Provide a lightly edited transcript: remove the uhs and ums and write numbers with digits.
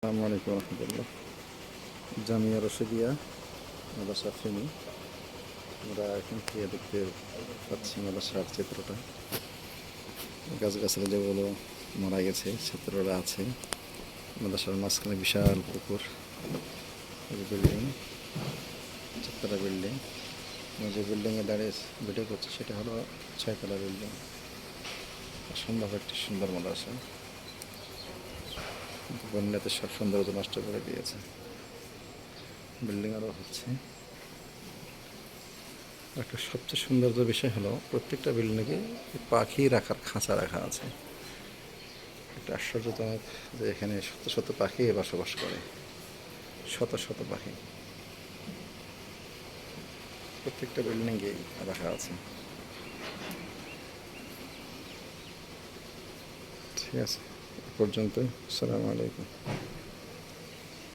আসসালামু আলাইকুম রহমতুল্লাহ। জামিয়া রশিদিয়া মাদ্রাসা ফেনী। আমরা এখন থেকে দেখতে পাচ্ছি মাদ্রাসার চিত্রটা। গাছগাছালি যেগুলো মারা গেছে ছাত্ররা আছে। মাদ্রাসার মাঝখানে বিশাল পুকুর, বিল্ডিং, চারতলা বিল্ডিং। যে বিল্ডিংয়ে দাঁড়িয়ে ভিডিও করছে সেটা হলো 6 তলা বিল্ডিং। অসম্ভব একটি সুন্দর মাদ্রাসা, বন্যাতে সব সৌন্দর্য নষ্ট করে দিয়েছে। বিল্ডিং আরও হচ্ছে। একটা সবচেয়ে সৌন্দর্য বিষয় হলো প্রত্যেকটা বিল্ডিংয়ে পাখি রাখার খাঁচা রাখা আছে। একটা আশ্চর্যজনক যে এখানে শত শত পাখি বসবাস করে, শত শত পাখি প্রত্যেকটা বিল্ডিংয়ে রাখা আছে। ঠিক আছে, এ পর্যন্ত। আসসালামু আলাইকুম।